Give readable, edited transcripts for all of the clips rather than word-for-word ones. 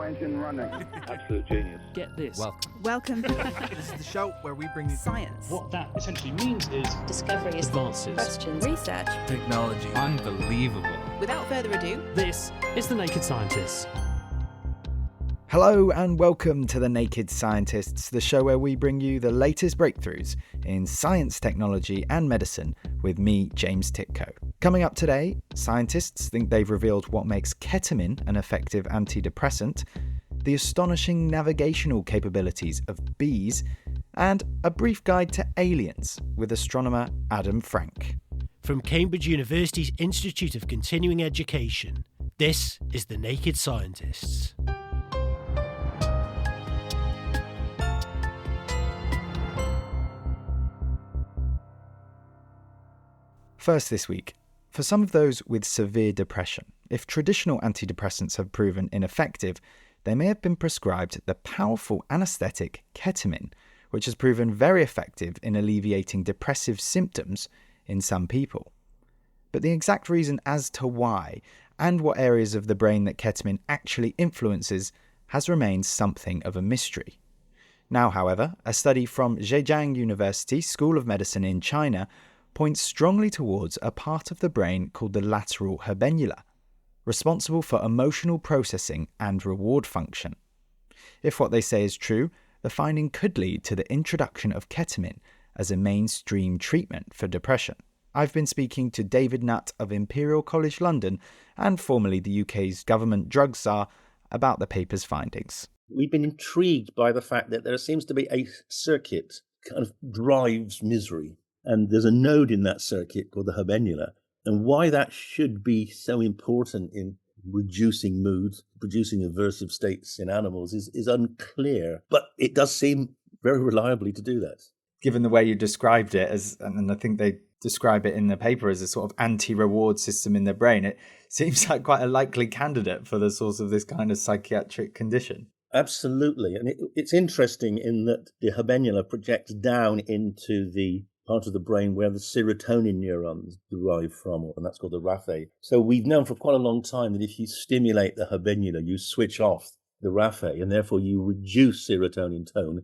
turbo engine running. Absolute genius. Get this. Welcome. This is the show where we bring you Science. What that essentially means is discoveries, Advances. questions, Research. technology. Unbelievable. Without further ado, This is The Naked Scientists. Hello and welcome to The Naked Scientists, the show where we bring you the latest breakthroughs in science, technology and medicine with me, James Titko. Coming up today, scientists think they've revealed what makes ketamine an effective antidepressant, the astonishing navigational capabilities of bees, and a brief guide to aliens with astronomer Adam Frank. From Cambridge University's Institute of Continuing Education, this is The Naked Scientists. First this week, for some of those with severe depression, if traditional antidepressants have proven ineffective, they may have been prescribed the powerful anaesthetic ketamine, which has proven very effective in alleviating depressive symptoms in some people. But the exact reason as to why and what areas of the brain that ketamine actually influences has remained something of a mystery. Now, however, a study from Zhejiang University School of Medicine in China points strongly towards a part of the brain called the lateral habenula, responsible for emotional processing and reward function. If what they say is true, the finding could lead to the introduction of ketamine as a mainstream treatment for depression. I've been speaking to David Nutt of Imperial College London and formerly the UK's government drug czar about the paper's findings. We've been intrigued by the fact that there seems to be a circuit kind of drives misery. And there's a node in that circuit called the habenula. And why that should be so important in reducing mood, producing aversive states in animals is unclear. But it does seem very reliably to do that. Given the way you described it, and I think they describe it in the paper as a sort of anti-reward system in the brain, it seems like quite a likely candidate for the source of this kind of psychiatric condition. Absolutely. And it's interesting in that the habenula projects down into the part of the brain where the serotonin neurons derive from, and that's called the raphe. So we've known for quite a long time that if you stimulate the habenula, you switch off the raphe, and therefore you reduce serotonin tone.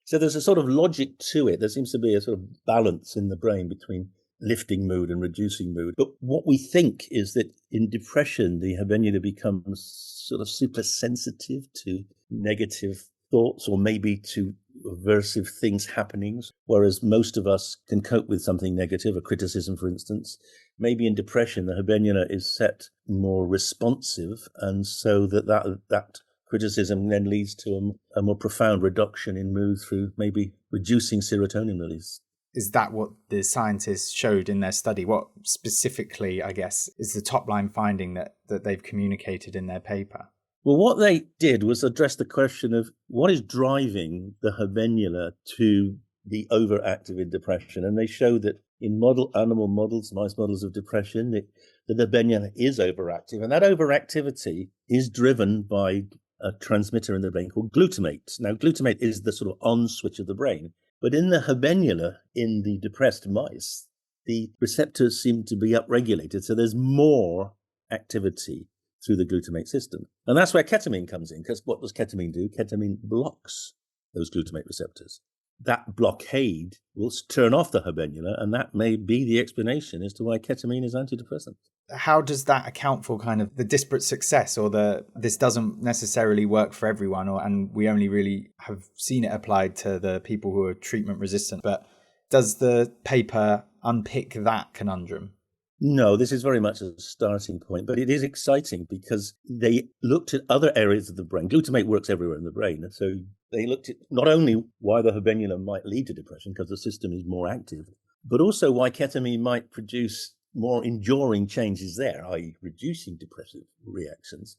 So there's a sort of logic to it. There seems to be a sort of balance in the brain between lifting mood and reducing mood. But what we think is that in depression, the habenula becomes sort of super sensitive to negative thoughts or maybe to aversive things happenings, whereas most of us can cope with something negative, a criticism, for instance. Maybe in depression, the habenula is set more responsive, and so that criticism then leads to a more profound reduction in mood through maybe reducing serotonin release. Is that what the scientists showed in their study? What specifically, I guess, is the top-line finding that they've communicated in their paper? Well, what they did was address the question of what is driving the habenula to be overactive in depression. And they showed that in animal models, mice models of depression, that the habenula is overactive. And that overactivity is driven by a transmitter in the brain called glutamate. Now, glutamate is the sort of on switch of the brain. But in the habenula, in the depressed mice, the receptors seem to be upregulated. So there's more activity through the glutamate system. And that's where ketamine comes in, because what does ketamine do? Ketamine blocks those glutamate receptors. That blockade will turn off the habenula, and that may be the explanation as to why ketamine is antidepressant. How does that account for kind of the disparate success, or this doesn't necessarily work for everyone, and we only really have seen it applied to the people who are treatment resistant? But does the paper unpick that conundrum? No, this is very much a starting point, but it is exciting because they looked at other areas of the brain. Glutamate works everywhere in the brain. So they looked at not only why the habenula might lead to depression because the system is more active, but also why ketamine might produce more enduring changes there, i.e. reducing depressive reactions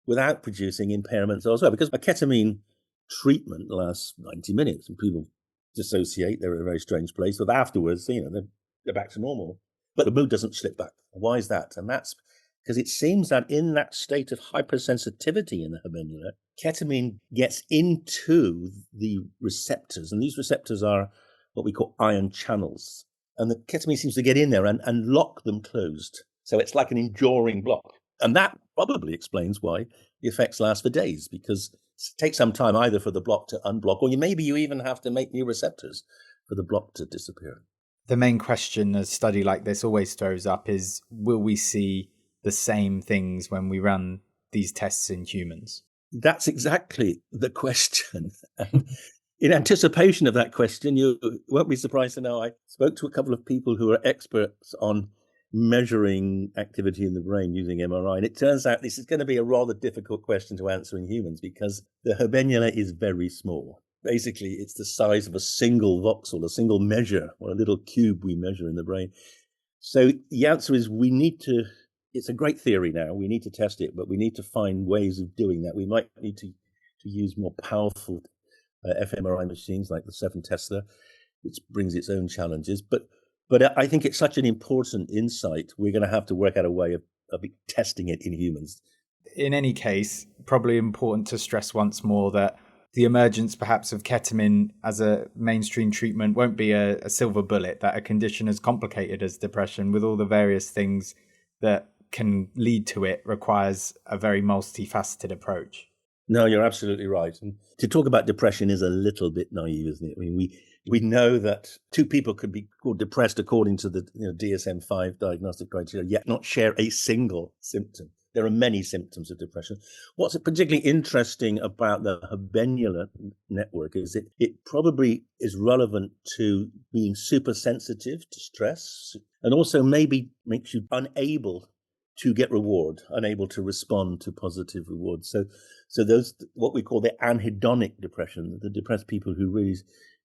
without producing impairments elsewhere. Because a ketamine treatment lasts 90 minutes and people dissociate, they're in a very strange place, but afterwards, they're back to normal. But the mood doesn't slip back. Why is that? And that's because it seems that in that state of hypersensitivity in the habenula, ketamine gets into the receptors. And these receptors are what we call ion channels. And the ketamine seems to get in there and lock them closed. So it's like an enduring block. And that probably explains why the effects last for days, because it takes some time either for the block to unblock, or maybe you even have to make new receptors for the block to disappear. The main question a study like this always throws up is, will we see the same things when we run these tests in humans? That's exactly the question. In anticipation of that question, you won't be surprised to know I spoke to a couple of people who are experts on measuring activity in the brain using MRI. And it turns out this is going to be a rather difficult question to answer in humans because the habenula is very small. Basically, it's the size of a single voxel, a single measure, or a little cube we measure in the brain. So the answer is it's a great theory now. We need to test it, but we need to find ways of doing that. We might need to use more powerful fMRI machines like the 7 Tesla, which brings its own challenges. But I think it's such an important insight. We're going to have to work out a way of testing it in humans. In any case, probably important to stress once more that the emergence perhaps of ketamine as a mainstream treatment won't be a silver bullet, that a condition as complicated as depression, with all the various things that can lead to it, requires a very multifaceted approach. No, you're absolutely right. And to talk about depression is a little bit naive, isn't it? I mean, we know that 2 people could be called depressed according to the DSM-5 diagnostic criteria, yet not share a single symptom. There are many symptoms of depression. What's particularly interesting about the habenula network is it probably is relevant to being super sensitive to stress, and also maybe makes you unable to get reward, unable to respond to positive reward. So those, what we call the anhedonic depression, the depressed people who really,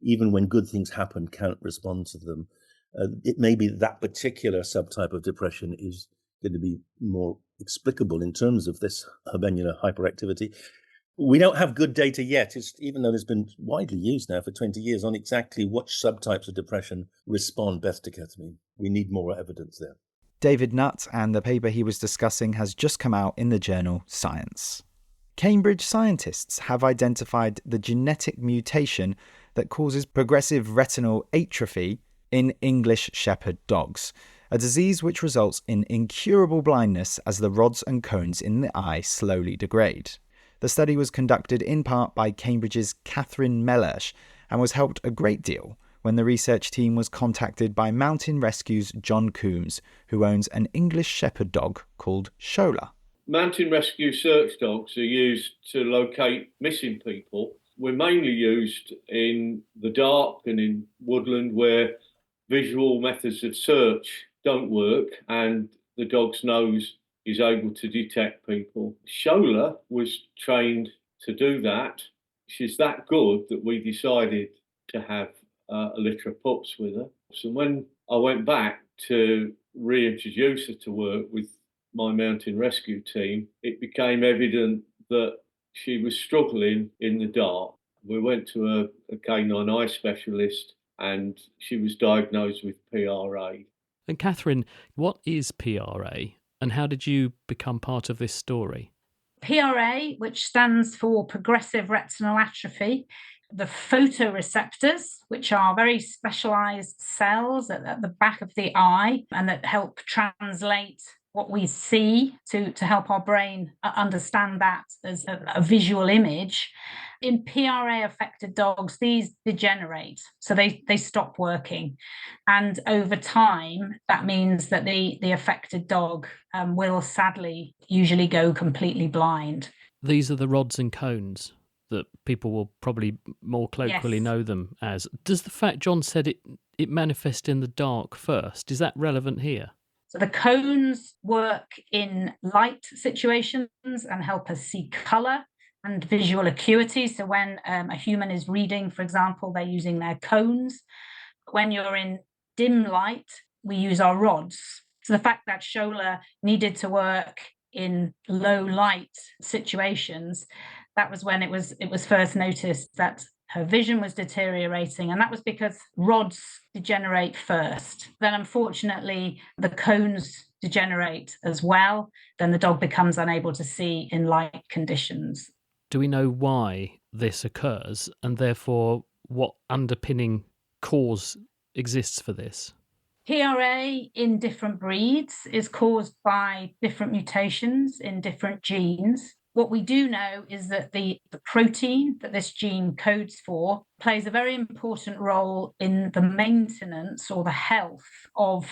even when good things happen, can't respond to them. It may be that particular subtype of depression is going to be more explicable in terms of this habenula hyperactivity. We don't have good data yet, even though it's been widely used now for 20 years, on exactly which subtypes of depression respond best to ketamine. We need more evidence there. David Nutt and the paper he was discussing has just come out in the journal Science. Cambridge scientists have identified the genetic mutation that causes progressive retinal atrophy in English Shepherd dogs, a disease which results in incurable blindness as the rods and cones in the eye slowly degrade. The study was conducted in part by Cambridge's Catherine Mellersh and was helped a great deal when the research team was contacted by Mountain Rescue's John Coombs, who owns an English Shepherd dog called Shola. Mountain Rescue search dogs are used to locate missing people. We're mainly used in the dark and in woodland where visual methods of search don't work and the dog's nose is able to detect people. Shola was trained to do that. She's that good that we decided to have a litter of pups with her. So when I went back to reintroduce her to work with my mountain rescue team, it became evident that she was struggling in the dark. We went to a canine eye specialist and she was diagnosed with PRA. And Catherine, what is PRA and how did you become part of this story? PRA, which stands for progressive retinal atrophy, the photoreceptors, which are very specialized cells at the back of the eye and that help translate what we see to help our brain understand that as a visual image. In PRA-affected dogs, these degenerate, so they stop working. And over time, that means that the affected dog will sadly usually go completely blind. These are the rods and cones that people will probably more colloquially know them as. Does the fact John said it manifests in the dark first, is that relevant here? So the cones work in light situations and help us see colour and visual acuity. So when a human is reading, for example, they're using their cones. When you're in dim light, we use our rods. So the fact that Shola needed to work in low light situations, that was when it was first noticed that her vision was deteriorating, and that was because rods degenerate first. Then unfortunately, the cones degenerate as well. Then the dog becomes unable to see in light conditions. Do we know why this occurs and therefore what underpinning cause exists for this? PRA in different breeds is caused by different mutations in different genes. What we do know is that the protein that this gene codes for plays a very important role in the maintenance or the health of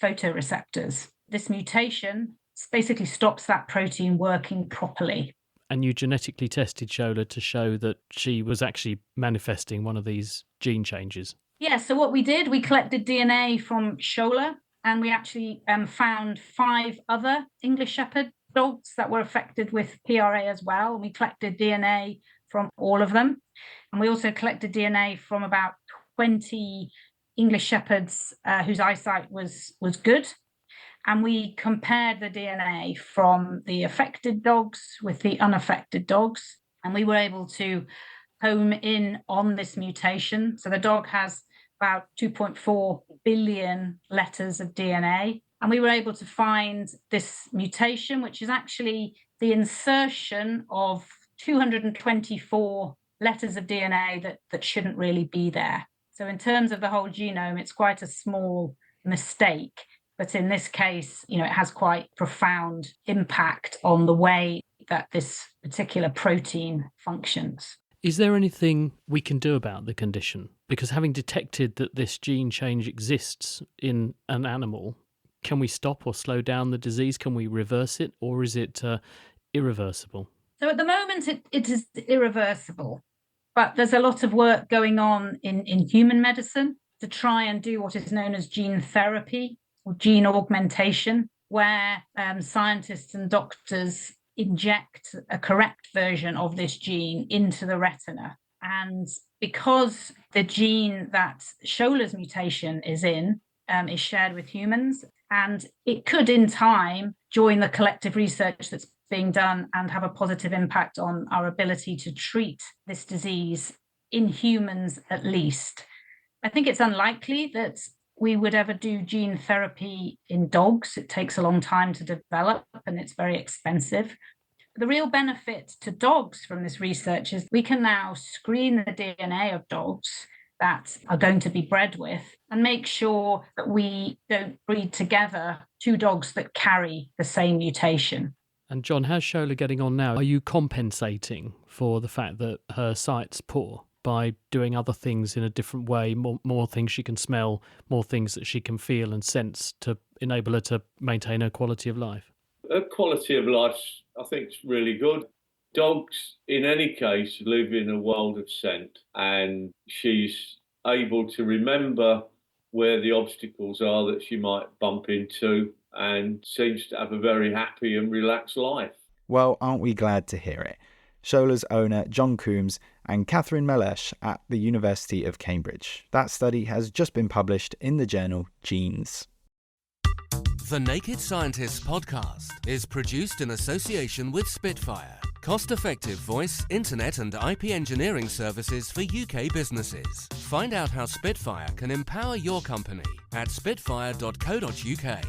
photoreceptors. This mutation basically stops that protein working properly. And you genetically tested Shola to show that she was actually manifesting one of these gene changes? Yeah, so what we did, we collected DNA from Shola, and we actually found 5 other English Shepherd dogs that were affected with PRA as well. We collected DNA from all of them. And we also collected DNA from about 20 English Shepherds whose eyesight was good. And we compared the DNA from the affected dogs with the unaffected dogs. And we were able to home in on this mutation. So the dog has about 2.4 billion letters of DNA. And we were able to find this mutation, which is actually the insertion of 224 letters of DNA that shouldn't really be there. So in terms of the whole genome, it's quite a small mistake. But in this case, it has quite profound impact on the way that this particular protein functions. Is there anything we can do about the condition? Because having detected that this gene change exists in an animal, can we stop or slow down the disease? Can we reverse it, or is it irreversible? So at the moment, it is irreversible. But there's a lot of work going on in human medicine to try and do what is known as gene therapy or gene augmentation, where scientists and doctors inject a correct version of this gene into the retina. And because the gene that Shola's mutation is in is shared with humans, and it could in time join the collective research that's being done and have a positive impact on our ability to treat this disease in humans at least. I think it's unlikely that we would ever do gene therapy in dogs. It takes a long time to develop and it's very expensive. The real benefit to dogs from this research is we can now screen the DNA of dogs that are going to be bred with and make sure that we don't breed together 2 dogs that carry the same mutation. And John, how's Shola getting on now? Are you compensating for the fact that her sight's poor by doing other things in a different way, more things she can smell, more things that she can feel and sense to enable her to maintain her quality of life? Her quality of life, I think, is really good. Dogs, in any case, live in a world of scent, and she's able to remember where the obstacles are that she might bump into and seems to have a very happy and relaxed life. Well, aren't we glad to hear it? Shola's owner, John Coombs, and Catherine Melesh at the University of Cambridge. That study has just been published in the journal Genes. The Naked Scientists podcast is produced in association with Spitfire, cost-effective voice, internet and IP engineering services for UK businesses. Find out how Spitfire can empower your company at spitfire.co.uk.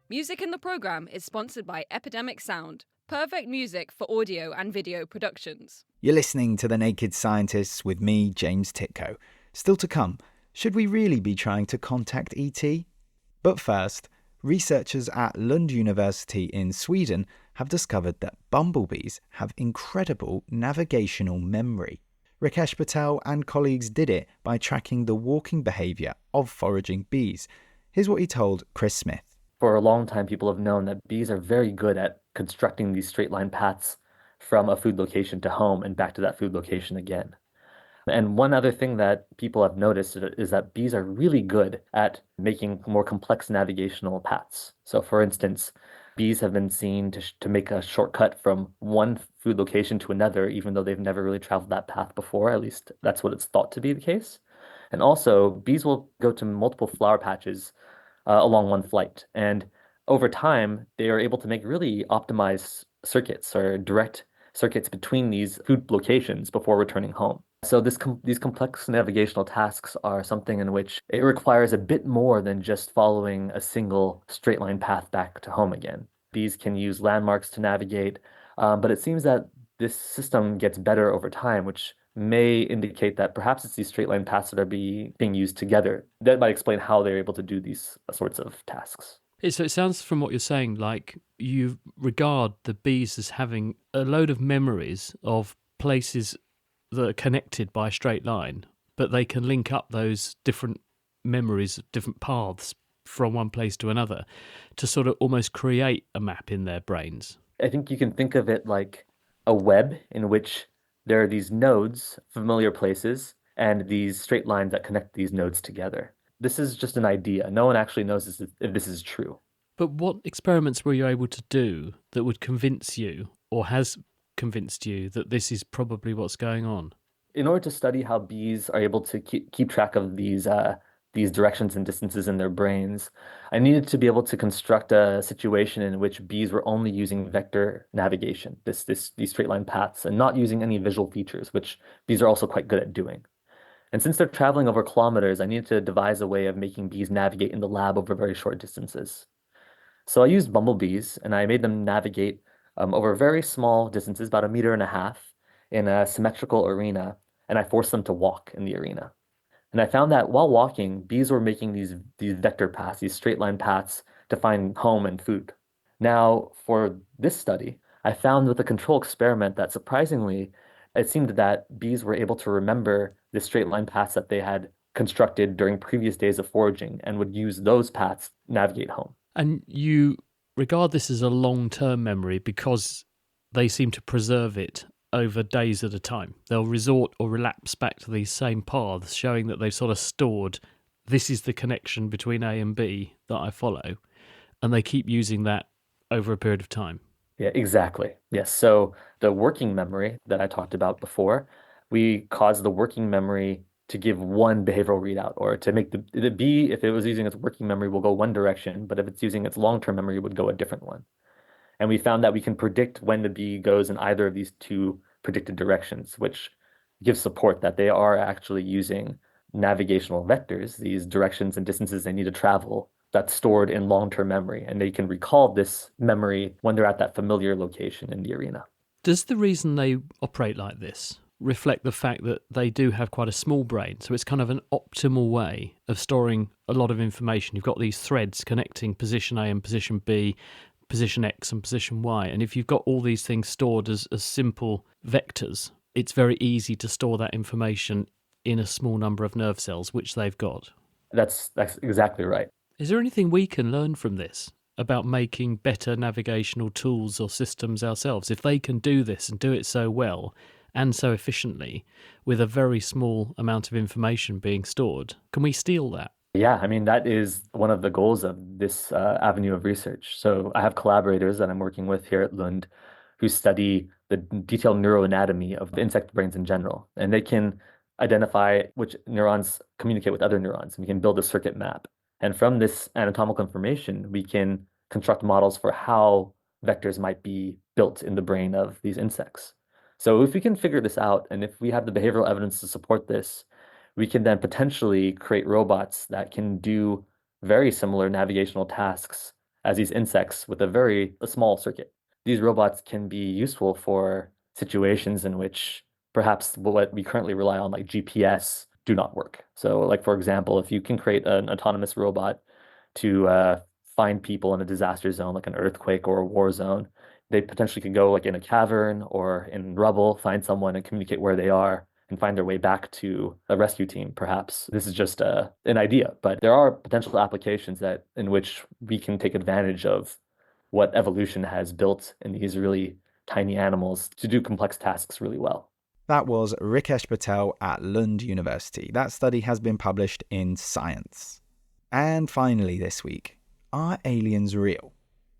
Music in the programme is sponsored by Epidemic Sound, perfect music for audio and video productions. You're listening to The Naked Scientists with me, James Titko. Still to come, should we really be trying to contact ET? But first, researchers at Lund University in Sweden have discovered that bumblebees have incredible navigational memory. Rakesh Patel and colleagues did it by tracking the walking behaviour of foraging bees. Here's what he told Chris Smith. For a long time, people have known that bees are very good at constructing these straight line paths from a food location to home and back to that food location again. And one other thing that people have noticed is that bees are really good at making more complex navigational paths. So for instance, bees have been seen to make a shortcut from one food location to another, even though they've never really traveled that path before. At least that's what it's thought to be the case. And also, bees will go to multiple flower patches along one flight. And over time, they are able to make really optimized circuits or direct circuits between these food locations before returning home. So these complex navigational tasks are something in which it requires a bit more than just following a single straight line path back to home again. Bees can use landmarks to navigate, but it seems that this system gets better over time, which may indicate that perhaps it's these straight line paths that are being used together. That might explain how they're able to do these sorts of tasks. So it sounds from what you're saying like you regard the bees as having a load of memories of places that are connected by a straight line, but they can link up those different memories, different paths from one place to another to sort of almost create a map in their brains. I think you can think of it like a web in which there are these nodes, familiar places, and these straight lines that connect these nodes together. This is just an idea. No one actually knows if this is true. But what experiments were you able to do that would convince you, or has convinced you, that this is probably what's going on? In order to study how bees are able to keep track of these directions and distances in their brains, I needed to be able to construct a situation in which bees were only using vector navigation, these straight line paths, and not using any visual features, which bees are also quite good at doing. And since they're traveling over kilometers, I needed to devise a way of making bees navigate in the lab over very short distances. So I used bumblebees, and I made them navigate over very small distances, about 1.5 meters, in a symmetrical arena, and I forced them to walk in the arena. And I found that while walking, bees were making these vector paths, these straight line paths to find home and food. Now, for this study, I found with a control experiment that surprisingly, it seemed that bees were able to remember the straight line paths that they had constructed during previous days of foraging and would use those paths to navigate home. And you regard this as a long-term memory because they seem to preserve it over days at a time. They'll resort or relapse back to these same paths, showing that they've sort of stored, this is the connection between A and B that I follow, and they keep using that over a period of time. Yeah, exactly. Yes. So the working memory that I talked about before, we cause the working memory to give one behavioral readout, or to make the bee, if it was using its working memory, will go one direction, but if it's using its long-term memory, it would go a different one. And we found that we can predict when the bee goes in either of these two predicted directions, which gives support that they are actually using navigational vectors, these directions and distances they need to travel, that's stored in long-term memory. And they can recall this memory when they're at that familiar location in the arena. Does the reason they operate like this reflect the fact that they do have quite a small brain? So it's kind of an optimal way of storing a lot of information. You've got these threads connecting position A and position B, position X and position Y. And if you've got all these things stored as simple vectors, it's very easy to store that information in a small number of nerve cells, which they've got. That's exactly right. Is there anything we can learn from this about making better navigational tools or systems ourselves? If they can do this and do it so well and so efficiently with a very small amount of information being stored, can we steal that? Yeah, I mean, that is one of the goals of this avenue of research. So I have collaborators that I'm working with here at Lund who study the detailed neuroanatomy of the insect brains in general. And they can identify which neurons communicate with other neurons. And we can build a circuit map. And from this anatomical information, we can construct models for how vectors might be built in the brain of these insects. So if we can figure this out, and if we have the behavioral evidence to support this, we can then potentially create robots that can do very similar navigational tasks as these insects with a small circuit. These robots can be useful for situations in which perhaps what we currently rely on, like GPS, do not work. So like, for example, if you can create an autonomous robot to find people in a disaster zone, like an earthquake or a war zone, they potentially could go like in a cavern or in rubble, find someone and communicate where they are and find their way back to a rescue team, perhaps. This is just an idea, but there are potential applications in which we can take advantage of what evolution has built in these really tiny animals to do complex tasks really well. That was Rikesh Patel at Lund University. That study has been published in Science. And finally this week, are aliens real?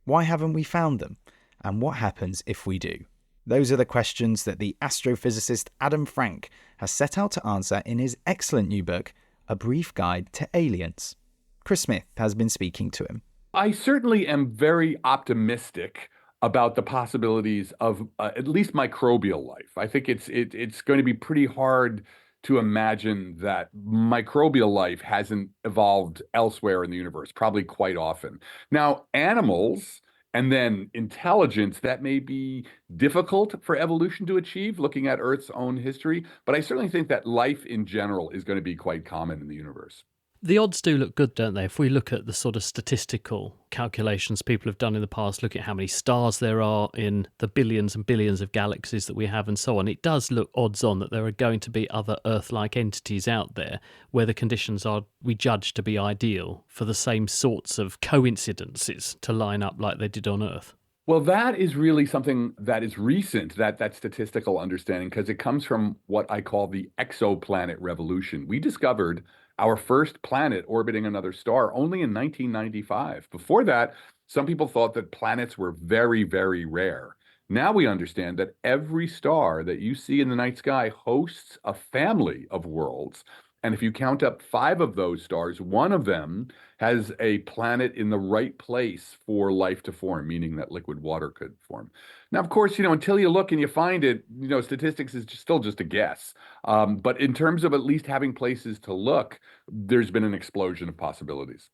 Why haven't we found them? And what happens if we do? Those are the questions that the astrophysicist Adam Frank has set out to answer in his excellent new book, A Brief Guide to Aliens. Chris Smith has been speaking to him. I certainly am very optimistic about the possibilities of at least microbial life. I think it's going to be pretty hard to imagine that microbial life hasn't evolved elsewhere in the universe, probably quite often. Now, animals And then intelligence, that may be difficult for evolution to achieve, looking at Earth's own history. But I certainly think that life in general is going to be quite common in the universe. The odds do look good, don't they? If we look at the sort of statistical calculations people have done in the past, look at how many stars there are in the billions and billions of galaxies that we have and so on, it does look odds on that there are going to be other Earth-like entities out there where the conditions are, we judge, to be ideal for the same sorts of coincidences to line up like they did on Earth. Well, that is really something that is recent, that statistical understanding, because it comes from what I call the exoplanet revolution. We discovered our first planet orbiting another star only in 1995. Before that, some people thought that planets were very, very rare. Now we understand that every star that you see in the night sky hosts a family of worlds. And if you count up 5 of those stars, one of them has a planet in the right place for life to form, meaning that liquid water could form. Now, of course, until you look and you find it, statistics is still just a guess. But in terms of at least having places to look, there's been an explosion of possibilities.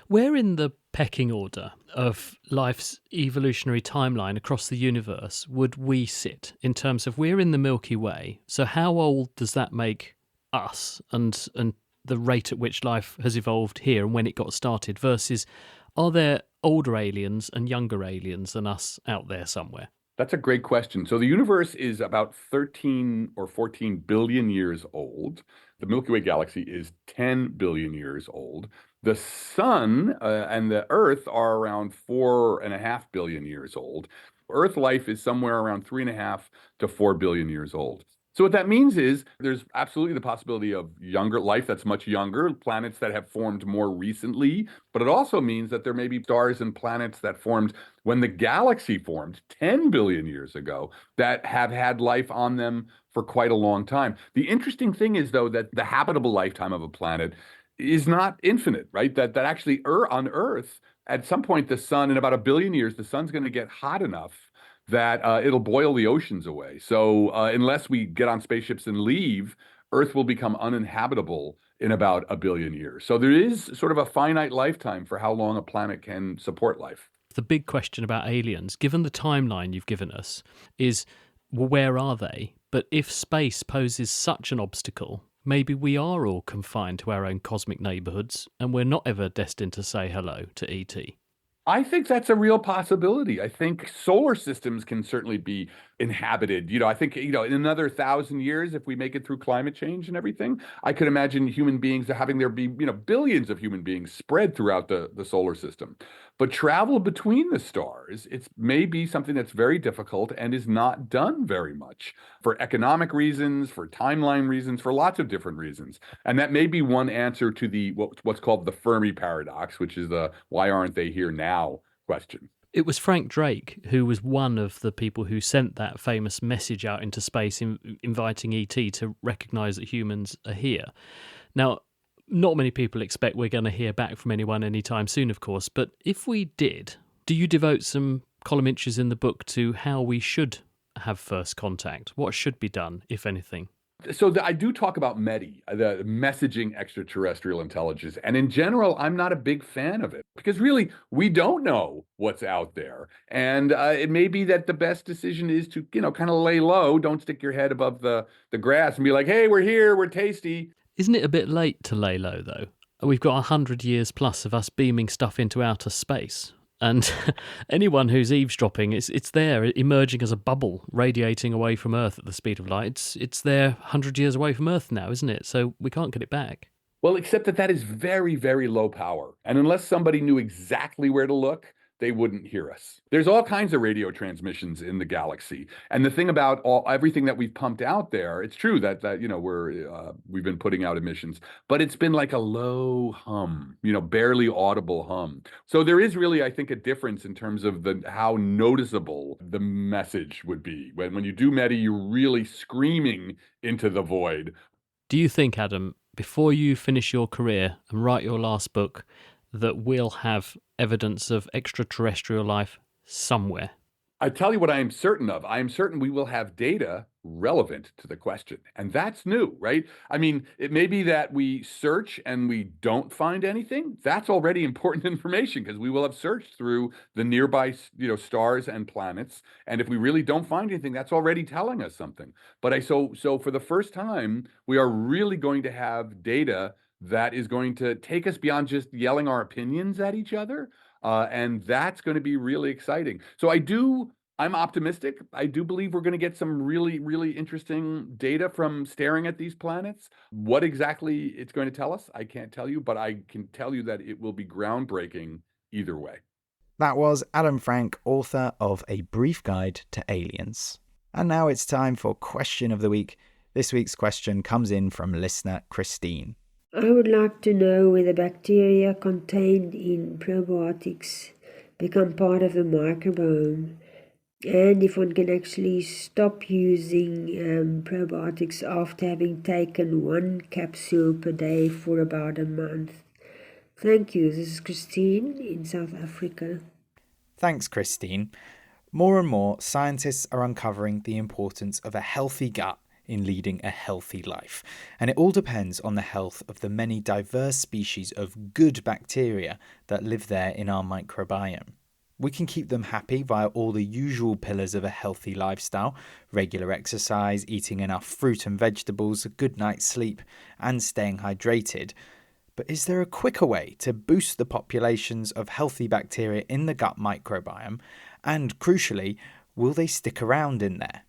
Where in the pecking order of life's evolutionary timeline across the universe would we sit in terms of we're in the Milky Way? So how old does that make us and the rate at which life has evolved here and when it got started versus are there older aliens and younger aliens than us out there somewhere? That's a great question. So the universe is about 13 or 14 billion years old. The Milky Way galaxy is 10 billion years old. The sun and the Earth are around 4.5 billion years old. Earth life is somewhere around 3.5 to 4 billion years old. So what that means is there's absolutely the possibility of younger life that's much younger, planets that have formed more recently, but it also means that there may be stars and planets that formed when the galaxy formed 10 billion years ago that have had life on them for quite a long time. The interesting thing is, though, that the habitable lifetime of a planet is not infinite, right? That actually on Earth, at some point, the sun, in about 1 billion years, the sun's going to get hot enough that it'll boil the oceans away. So unless we get on spaceships and leave, Earth will become uninhabitable in about 1 billion years. So there is sort of a finite lifetime for how long a planet can support life. The big question about aliens, given the timeline you've given us, is well, where are they? But if space poses such an obstacle, maybe we are all confined to our own cosmic neighbourhoods and we're not ever destined to say hello to ET. I think that's a real possibility. I think solar systems can certainly be inhabited. I think, in another 1,000 years, if we make it through climate change and everything, I could imagine human beings having there be, billions of human beings spread throughout the solar system. But travel between the stars, it may be something that's very difficult and is not done very much for economic reasons, for timeline reasons, for lots of different reasons. And that may be one answer to the what's called the Fermi paradox, which is the why aren't they here now question. It was Frank Drake who was one of the people who sent that famous message out into space inviting ET to recognise that humans are here. Now, not many people expect we're going to hear back from anyone anytime soon, of course, but if we did, do you devote some column inches in the book to how we should have first contact? What should be done, if anything? So I do talk about METI, the messaging extraterrestrial intelligence. And in general, I'm not a big fan of it because really, we don't know what's out there. And it may be that the best decision is to, kind of lay low. Don't stick your head above the grass and be like, hey, we're here, we're tasty. Isn't it a bit late to lay low, though? We've got 100 years plus of us beaming stuff into outer space. And anyone who's eavesdropping, it's there, emerging as a bubble, radiating away from Earth at the speed of light. It's there 100 years away from Earth now, isn't it? So we can't get it back. Well, except that is very, very low power. And unless somebody knew exactly where to look, they wouldn't hear us. There's all kinds of radio transmissions in the galaxy. And the thing about everything that we've pumped out there, it's true that we've been putting out emissions, but it's been like a low hum, barely audible hum. So there is really, I think, a difference in terms of how noticeable the message would be. When you do METI, you're really screaming into the void. Do you think, Adam, before you finish your career and write your last book, that we'll have evidence of extraterrestrial life somewhere? I tell you what I am certain of. I am certain we will have data relevant to the question. And that's new, right? I mean, it may be that we search and we don't find anything. That's already important information because we will have searched through the nearby, stars and planets. And if we really don't find anything, that's already telling us something. But so for the first time, we are really going to have data that is going to take us beyond just yelling our opinions at each other. And that's going to be really exciting. So I'm optimistic. I do believe we're going to get some really, really interesting data from staring at these planets. What exactly it's going to tell us, I can't tell you, but I can tell you that it will be groundbreaking either way. That was Adam Frank, author of A Brief Guide to Aliens. And now it's time for Question of the Week. This week's question comes in from listener Christine. I would like to know whether bacteria contained in probiotics become part of the microbiome, and if one can actually stop using probiotics after having taken one capsule per day for about a month. Thank you. This is Christine in South Africa. Thanks, Christine. More and more, scientists are uncovering the importance of a healthy gut in leading a healthy life. And it all depends on the health of the many diverse species of good bacteria that live there in our microbiome. We can keep them happy via all the usual pillars of a healthy lifestyle: regular exercise, eating enough fruit and vegetables, a good night's sleep, and staying hydrated. But is there a quicker way to boost the populations of healthy bacteria in the gut microbiome? And crucially, will they stick around in there?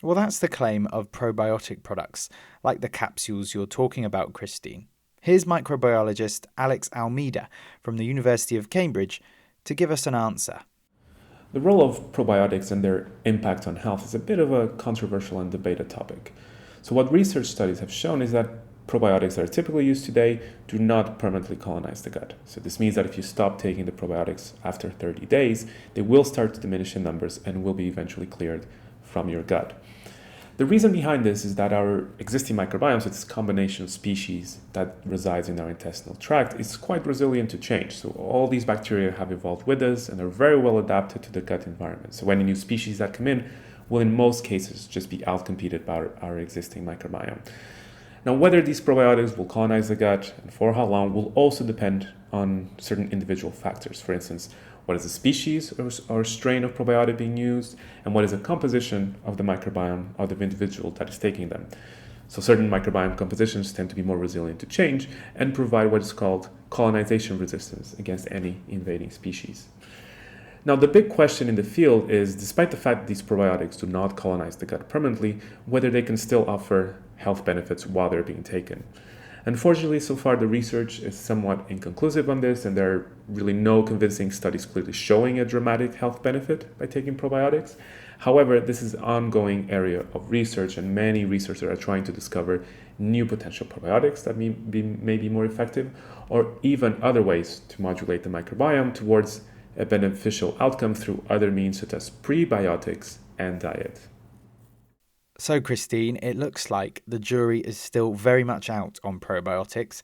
Well, that's the claim of probiotic products, like the capsules you're talking about, Christine. Here's microbiologist Alex Almeida from the University of Cambridge to give us an answer. The role of probiotics and their impact on health is a bit of a controversial and debated topic. So what research studies have shown is that probiotics that are typically used today do not permanently colonize the gut. So this means that if you stop taking the probiotics after 30 days, they will start to diminish in numbers and will be eventually cleared from your gut. The reason behind this is that our existing microbiome, so this combination of species that resides in our intestinal tract, is quite resilient to change. So all these bacteria have evolved with us and are very well adapted to the gut environment. So any new species that come in will in most cases just be outcompeted by our existing microbiome. Now, whether these probiotics will colonize the gut and for how long will also depend on certain individual factors. For instance, what is the species or strain of probiotic being used, and what is the composition of the microbiome of the individual that is taking them. So certain microbiome compositions tend to be more resilient to change and provide what is called colonization resistance against any invading species. Now, the big question in the field is, despite the fact that these probiotics do not colonize the gut permanently, whether they can still offer health benefits while they're being taken. Unfortunately, so far the research is somewhat inconclusive on this, and there are really no convincing studies clearly showing a dramatic health benefit by taking probiotics. However, this is an ongoing area of research, and many researchers are trying to discover new potential probiotics that may be more effective, or even other ways to modulate the microbiome towards a beneficial outcome through other means such as prebiotics and diet. So, Christine, it looks like the jury is still very much out on probiotics.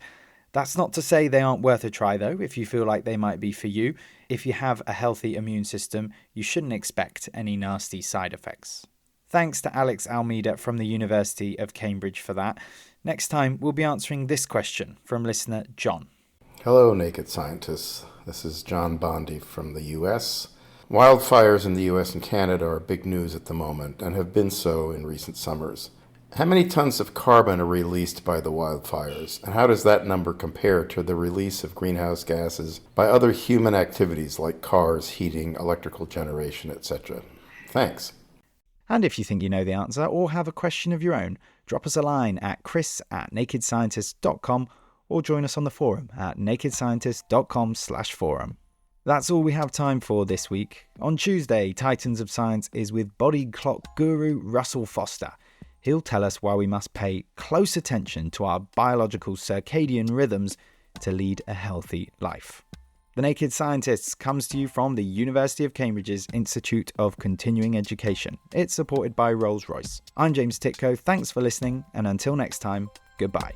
That's not to say they aren't worth a try, though, if you feel like they might be for you. If you have a healthy immune system, you shouldn't expect any nasty side effects. Thanks to Alex Almeida from the University of Cambridge for that. Next time, we'll be answering this question from listener John. Hello, Naked Scientists. This is John Bondi from the U.S. Wildfires in the U.S. and Canada are big news at the moment and have been so in recent summers. How many tons of carbon are released by the wildfires, and how does that number compare to the release of greenhouse gases by other human activities like cars, heating, electrical generation, etc.? Thanks. And if you think you know the answer or have a question of your own, drop us a line at chris@nakedscientist.com or join us on the forum at nakedscientist.com/forum. That's all we have time for this week. On Tuesday, Titans of Science is with body clock guru Russell Foster. He'll tell us why we must pay close attention to our biological circadian rhythms to lead a healthy life. The Naked Scientists comes to you from the University of Cambridge's Institute of Continuing Education. It's supported by Rolls-Royce. I'm James Titko. Thanks for listening, and until next time, goodbye.